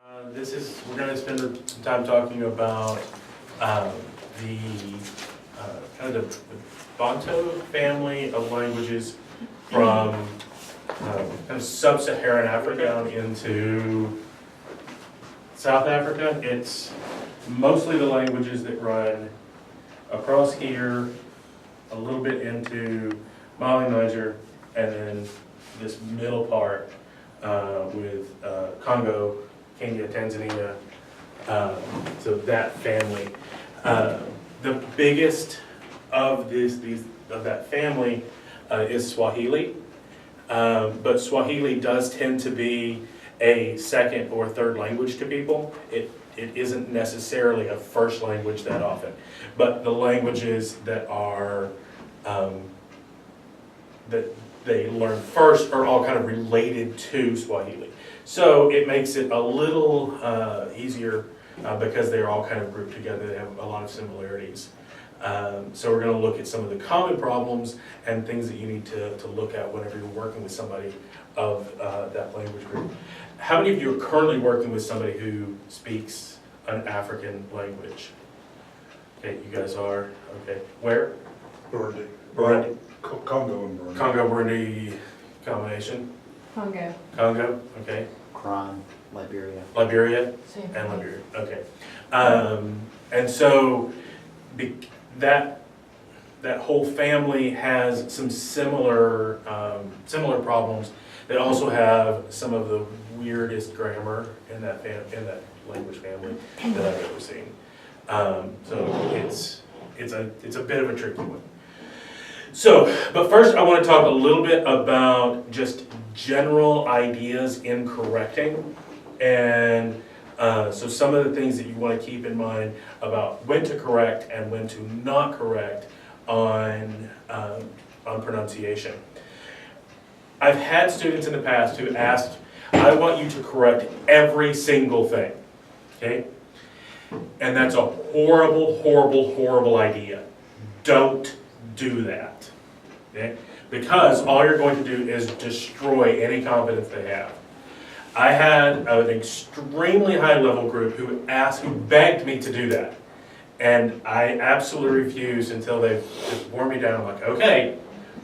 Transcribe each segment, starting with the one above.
We're going to spend some time talking about the kind of the Bantu family of languages from kind of sub-Saharan Africa down into South Africa. It's mostly the languages that run across here, a little bit into Mali, Niger, and then this middle part with Congo, Kenya, Tanzania, so that family. The biggest of that family is Swahili, but Swahili does tend to be a second or third language to people. It isn't necessarily a first language that often, but the languages that are that they learn first are all kind of related to Swahili. So it makes it a little easier because they're all kind of grouped together. They have a lot of similarities. So we're going to look at some of the common problems and things that you need to look at whenever you're working with somebody of that language group. How many of you are currently working with somebody who speaks an African language? Okay, you guys are. Okay, where? Burundi. Burundi. Congo and Burundi. Congo, Burundi combination. Congo. Congo, okay. Kron, Liberia. Liberia Same. and Liberia, okay. And so that whole family has some similar problems. They also have some of the weirdest grammar in that language family that I've ever seen. So it's a bit of a tricky one. So, but first I want to talk a little bit about just general ideas in correcting, and so some of the things that you want to keep in mind about when to correct and when to not correct on pronunciation. I've had students in the past who asked, I want you to correct every single thing, okay? And that's a horrible, horrible, horrible idea. Don't do that, okay? Because all you're going to do is destroy any confidence they have. I had an extremely high level group who begged me to do that. And I absolutely refused until they just wore me down. I'm like, okay,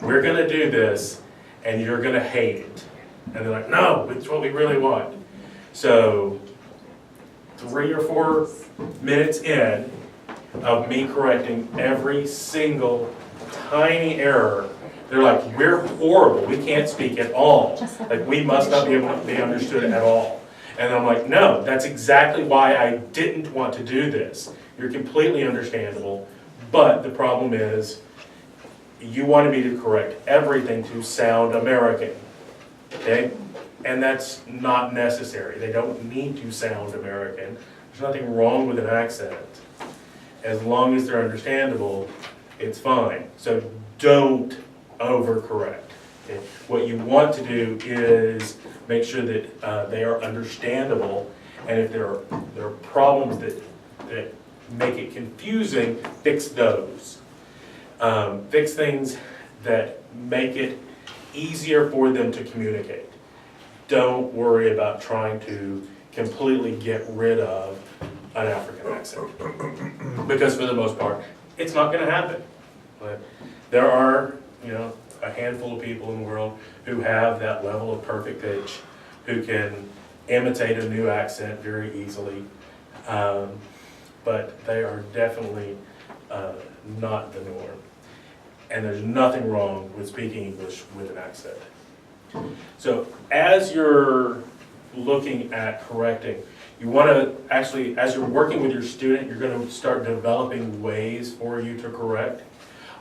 we're gonna do this and you're gonna hate it. And they're like, no, it's what we really want. So 3 or 4 minutes in of me correcting every single tiny error, they're like, we're horrible, we can't speak at all. Like, we must not be able to be understood at all. And I'm like, no, that's exactly why I didn't want to do this. You're completely understandable, but the problem is, you wanted me to correct everything to sound American, okay? And that's not necessary. They don't need to sound American. There's nothing wrong with an accent. As long as they're understandable, it's fine. So don't overcorrect. Okay? What you want to do is make sure that they are understandable, and if there are problems that make it confusing, fix those. Fix things that make it easier for them to communicate. Don't worry about trying to completely get rid of an African accent, because for the most part, it's not going to happen. But there are, a handful of people in the world who have that level of perfect pitch, who can imitate a new accent very easily, but they are definitely not the norm. And there's nothing wrong with speaking English with an accent. So as you're looking at correcting, you want to actually, as you're working with your student, you're going to start developing ways for you to correct.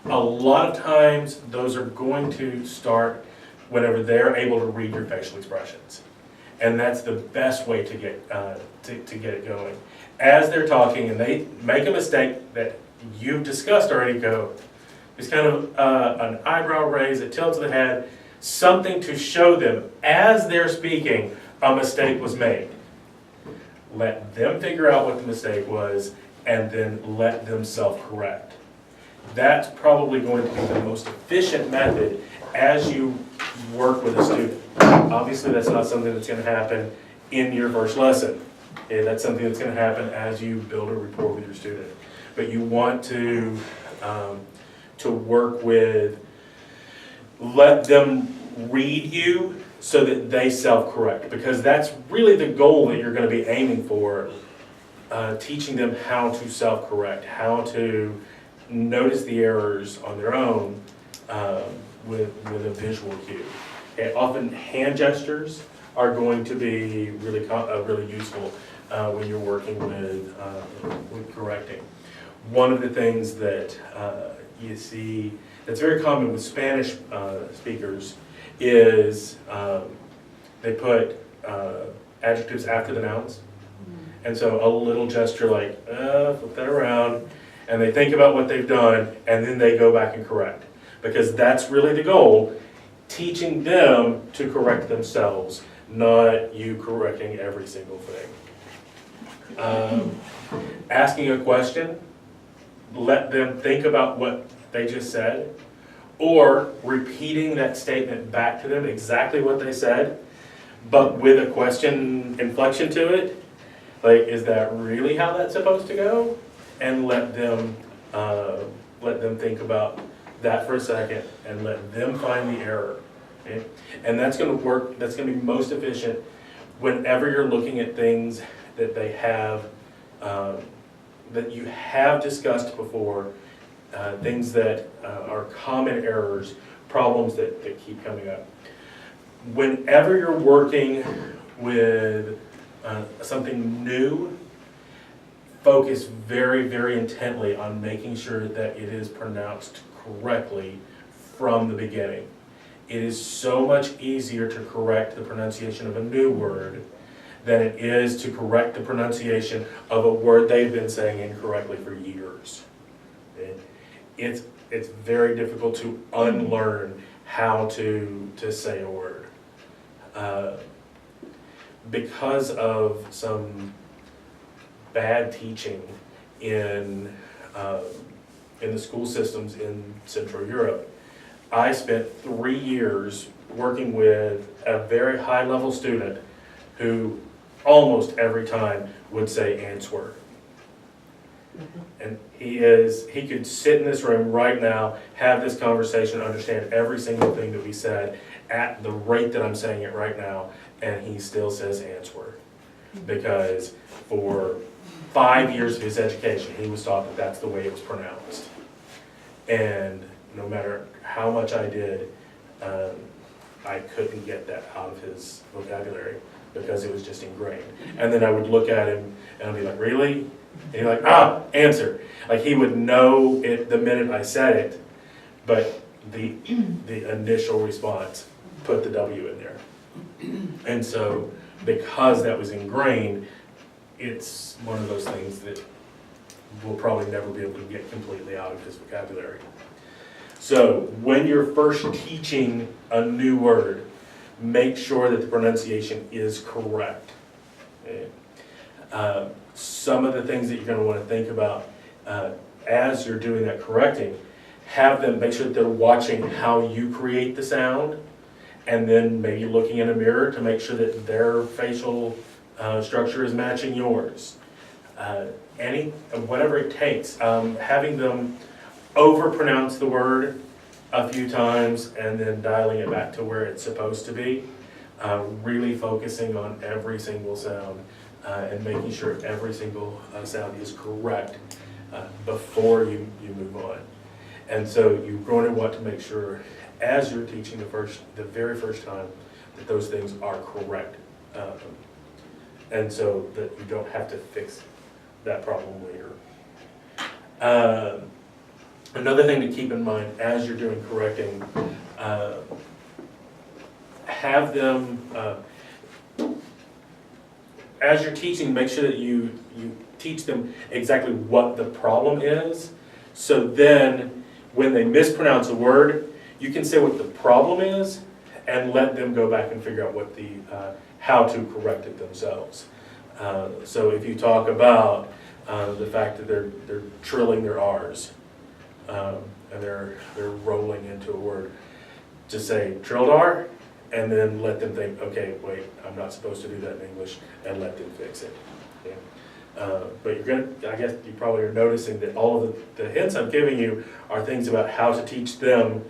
A lot of times, those are going to start whenever they're able to read your facial expressions. And that's the best way to get it going. As they're talking and they make a mistake that you've discussed already, go, it's kind of an eyebrow raise, a tilt of the head, something to show them as they're speaking a mistake was made. Let them figure out what the mistake was and then let them self-correct. That's probably going to be the most efficient method as you work with a student. Obviously, that's not something that's going to happen in your first lesson, Okay, that's something that's going to happen as you build a rapport with your student. But you want to work with, let them read you so that they self-correct, because that's really the goal that you're going to be aiming for, teaching them how to self-correct, how to notice the errors on their own with a visual cue. Okay, often hand gestures are going to be really useful when you're working with correcting. One of the things that you see that's very common with Spanish speakers is they put adjectives after the nouns. And so a little gesture like, flip that around, and they think about what they've done, and then they go back and correct. Because that's really the goal, teaching them to correct themselves, not you correcting every single thing. Asking a question, let them think about what they just said, or repeating that statement back to them, exactly what they said, but with a question inflection to it. Like, is that really how that's supposed to go? And let them think about that for a second, and let them find the error. Okay? And that's going to work. That's going to be most efficient whenever you're looking at things that they have, that you have discussed before, things that are common errors, problems that keep coming up. Whenever you're working with something new, focus very, very intently on making sure that it is pronounced correctly from the beginning. It is so much easier to correct the pronunciation of a new word than it is to correct the pronunciation of a word they've been saying incorrectly for years. It's very difficult to unlearn how to say a word. Because of some bad teaching in the school systems in Central Europe, I spent 3 years working with a very high-level student who almost every time would say answer. And he could sit in this room right now, have this conversation, understand every single thing that we said at the rate that I'm saying it right now, and he still says answer. Because for 5 years of his education, he was taught that that's the way it was pronounced. And no matter how much I did, I couldn't get that out of his vocabulary because it was just ingrained. And then I would look at him and I'd be like, really? And he'd be like, answer. Like, he would know it the minute I said it, but the initial response put the W in there. And so because that was ingrained, it's one of those things that we'll probably never be able to get completely out of his vocabulary. So when you're first teaching a new word, make sure that the pronunciation is correct. Okay? Some of the things that you're going to want to think about as you're doing that correcting, have them make sure that they're watching how you create the sound, and then maybe looking in a mirror to make sure that their facial structure is matching yours. Whatever it takes, having them overpronounce the word a few times and then dialing it back to where it's supposed to be, really focusing on every single sound and making sure every single sound is correct before you move on. And so you're going to want to make sure, as you're teaching the very first time, that those things are correct. And so that you don't have to fix that problem later. Another thing to keep in mind as you're doing correcting, have them, as you're teaching, make sure that you teach them exactly what the problem is. So then when they mispronounce a word, you can say what the problem is and let them go back and figure out what how to correct it themselves. So if you talk about the fact that they're trilling their R's and they're rolling into a word, just say trilled R, and then let them think, okay, wait, I'm not supposed to do that in English, and let them fix it. Okay? But I guess you probably are noticing that all of the hints I'm giving you are things about how to teach them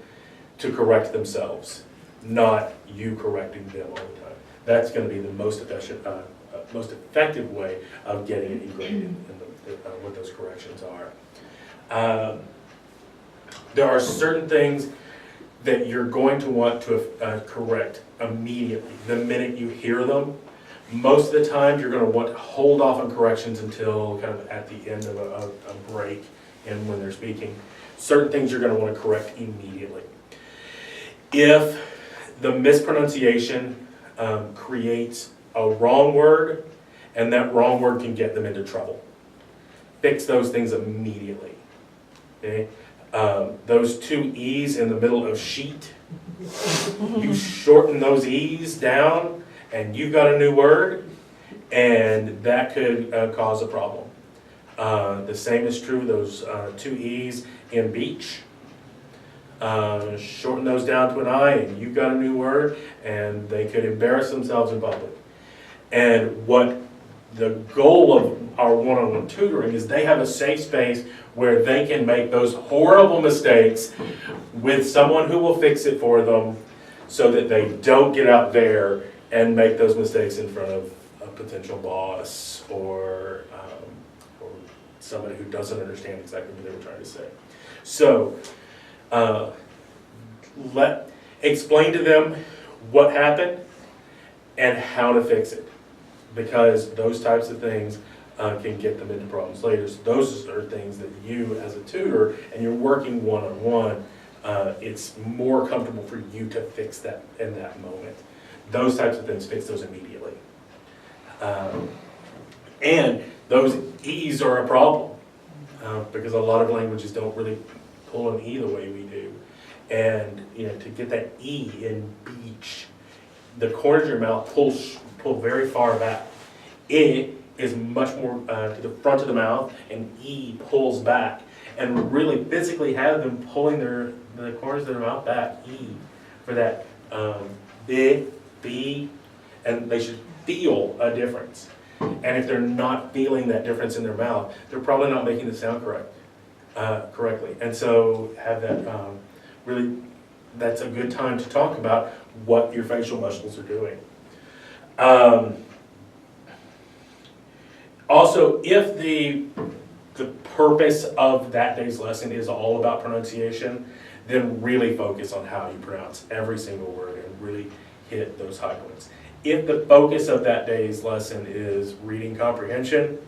to correct themselves, not you correcting them all the time. That's going to be the most effective way of getting it ingrained in what those corrections are. There are certain things that you're going to want to correct immediately, the minute you hear them. Most of the time, you're going to want to hold off on corrections until kind of at the end of a break and when they're speaking. Certain things you're going to want to correct immediately. If the mispronunciation creates a wrong word, and that wrong word can get them into trouble, fix those things immediately. Okay? Those two E's in the middle of sheet, you shorten those E's down, and you've got a new word, and that could cause a problem. The same is true, those two E's in beach. Shorten those down to an I, and you've got a new word, and they could embarrass themselves in public. And what the goal of our one-on-one tutoring is they have a safe space where they can make those horrible mistakes with someone who will fix it for them so that they don't get out there and make those mistakes in front of a potential boss or somebody who doesn't understand exactly what they were trying to say. So, explain to them what happened and how to fix it, because those types of things can get them into problems later. So those are things that you, as a tutor, and you're working one-on-one, it's more comfortable for you to fix that in that moment. Those types of things, fix those immediately. And those E's are a problem, because a lot of languages don't really pull an E the way we do. And to get that E in beach, the corners of your mouth pull very far back. It is much more to the front of the mouth, and E pulls back. And really physically have them pulling the corners of their mouth back, E, for that B, and they should feel a difference. And if they're not feeling that difference in their mouth, they're probably not making the sound correctly. And so have that really, that's a good time to talk about what your facial muscles are doing. Also, if the purpose of that day's lesson is all about pronunciation, then really focus on how you pronounce every single word and really hit those high points. If the focus of that day's lesson is reading comprehension,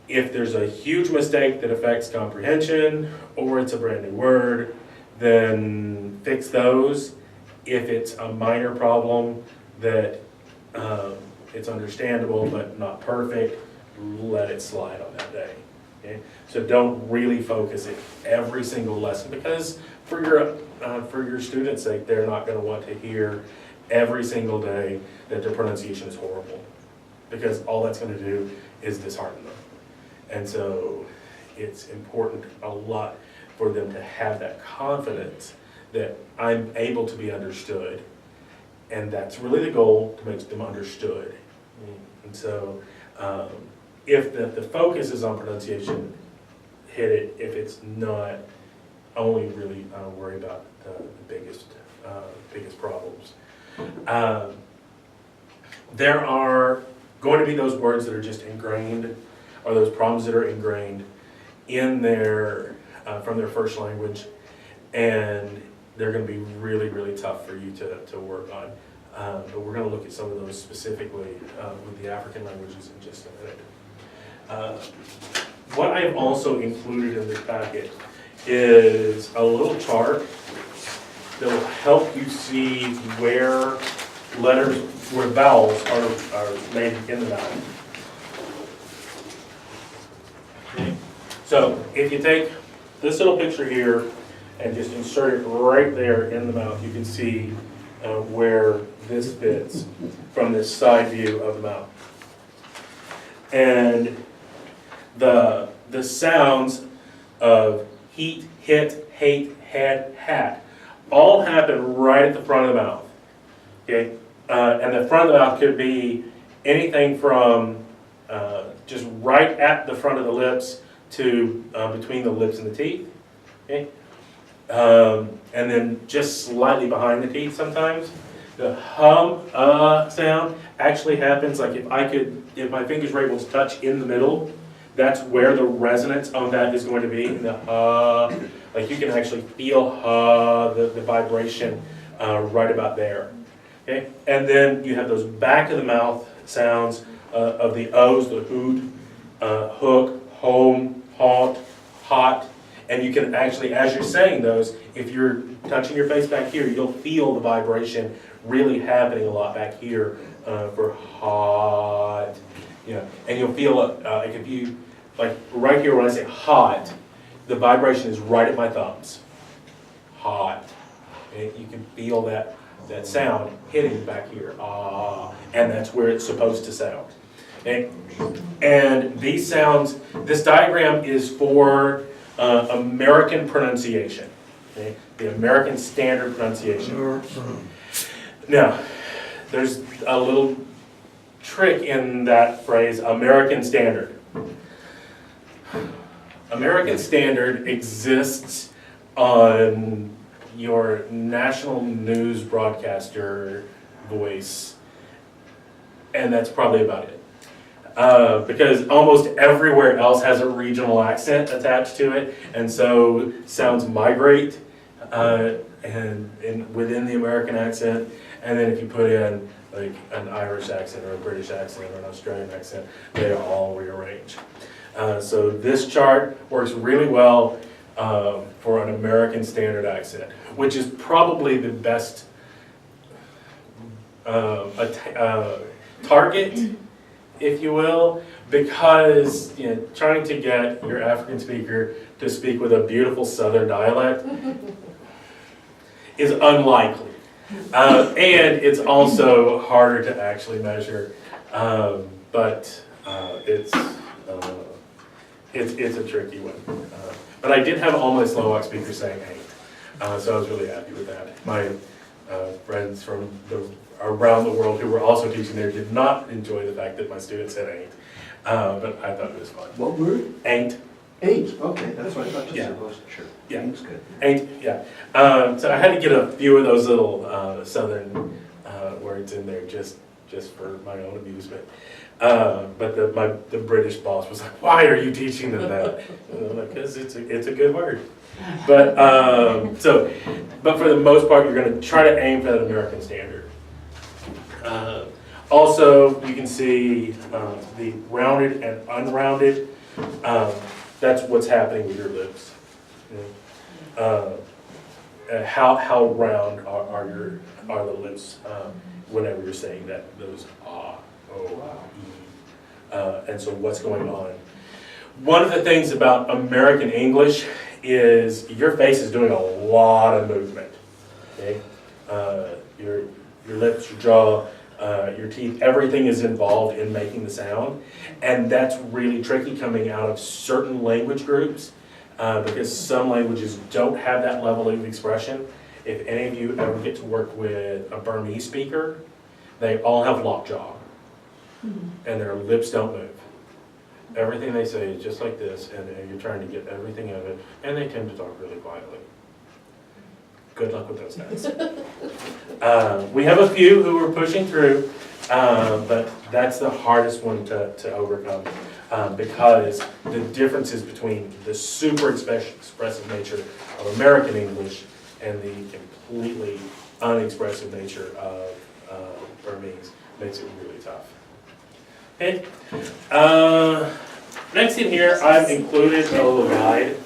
if there's a huge mistake that affects comprehension or it's a brand new word, then fix those. If it's a minor problem that it's understandable but not perfect, let it slide on that day. Okay? So don't really focus it every single lesson, because for your students' sake, they're not going to want to hear every single day that their pronunciation is horrible, because all that's going to do is dishearten them. And so it's important a lot for them to have that confidence that I'm able to be understood, and that's really the goal, to make them understood. And so if the focus is on pronunciation, hit it. If it's not, only really worry about the biggest problems. There are going to be those words that are just ingrained, or those problems that are ingrained in their from their first language, and they're going to be really, really tough for you to work on. But we're going to look at some of those specifically with the African languages in just a minute. What I've also included in this packet is a little chart that will help you see where vowels are made in the mouth. Okay. So if you take this little picture here and just insert it right there in the mouth, you can see where this fits from this side view of the mouth. And the sounds of heat, hit, hate, had, hat all happen right at the front of the mouth. Okay, and the front of the mouth could be anything from just right at the front of the lips to between the lips and the teeth. Okay? And then just slightly behind the teeth sometimes. The sound actually happens like if my fingers were able to touch in the middle, that's where the resonance on that is going to be. The like you can actually feel the vibration right about there. Okay, and then you have those back of the mouth sounds of the O's, the hoot, hook, home, haunt, hot, and you can actually, as you're saying those, if you're touching your face back here, you'll feel the vibration really happening a lot back here for hot. Yeah, and you'll feel like if you, like right here when I say hot, the vibration is right at my thumbs. Hot. Okay? You can feel that sound hitting back here. Ah, and that's where it's supposed to sound. Okay? And these sounds, this diagram is for American pronunciation. Okay? The American Standard Pronunciation. Now, there's a little trick in that phrase, American Standard. American Standard exists on your national news broadcaster voice, and that's probably about it. Because almost everywhere else has a regional accent attached to it, and so sounds migrate and within the American accent, and then if you put in like an Irish accent or a British accent or an Australian accent, they all rearrange. So this chart works really well for an American Standard accent, which is probably the best target, if you will, because trying to get your African speaker to speak with a beautiful Southern dialect is unlikely. And it's also harder to actually measure, but it's a tricky one. But I did have all my Slovak speakers saying ain't, so I was really happy with that. My friends from around the world who were also teaching there did not enjoy the fact that my students said ain't, but I thought it was fun. What word? Ain't. Ain't, okay, that's what I thought you Yeah. said. Sure. Yeah. Ain't's good. Ain't, yeah. So I had to get a few of those little southern words in there just for my own amusement. But the British boss was like, "Why are you teaching them that?" And I'm like, "Because it's a good word." But but for the most part, you're going to try to aim for that American Standard. Also, you can see the rounded and unrounded. That's what's happening with your lips. How round are the lips whenever you're saying those ah, oh, e, and so what's going on? One of the things about American English is your face is doing a lot of movement. Okay, your lips, your jaw, your teeth, everything is involved in making the sound, and that's really tricky coming out of certain language groups because some languages don't have that level of expression. If any of you ever get to work with a Burmese speaker, they all have lockjaw, and their lips don't move. Everything they say is just like this, and you're trying to get everything out of it, and they tend to talk really quietly. Good luck with those guys. We have a few who are pushing through, but that's the hardest one to overcome because the differences between the super expressive nature of American English and the completely unexpressive nature of Burmese makes it really tough. Okay. Next in here, I've included a little guide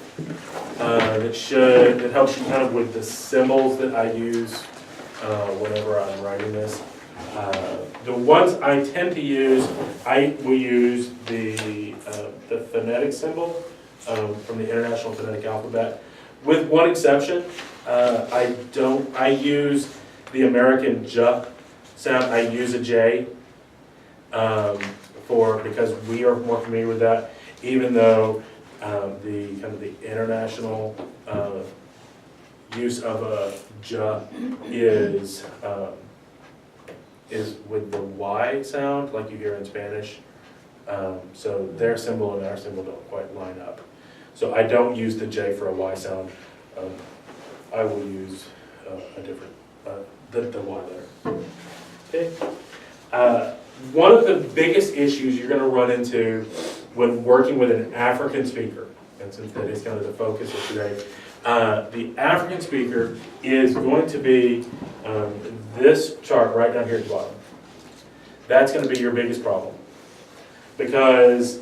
that helps you kind of with the symbols that I use whenever I'm writing this. The ones I tend to use, I will use the phonetic symbol from the International Phonetic Alphabet, with one exception. I use the American J sound. I use a J because we are more familiar with that, even though the kind of the international use of a J is with the Y sound, like you hear in Spanish, So their symbol and our symbol don't quite line up. So I don't use the J for a Y sound. I will use a different, the Y letter. Okay. One of the biggest issues you're going to run into when working with an African speaker, and since that is kind of the focus of today, the African speaker is going to be this chart right down here at the bottom. That's going to be your biggest problem. Because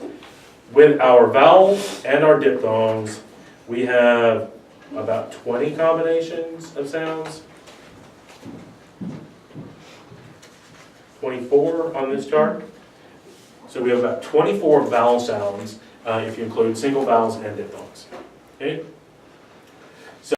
with our vowels and our diphthongs, we have about 20 combinations of sounds. 24 on this chart. So we have about 24 vowel sounds if you include single vowels and diphthongs. Okay?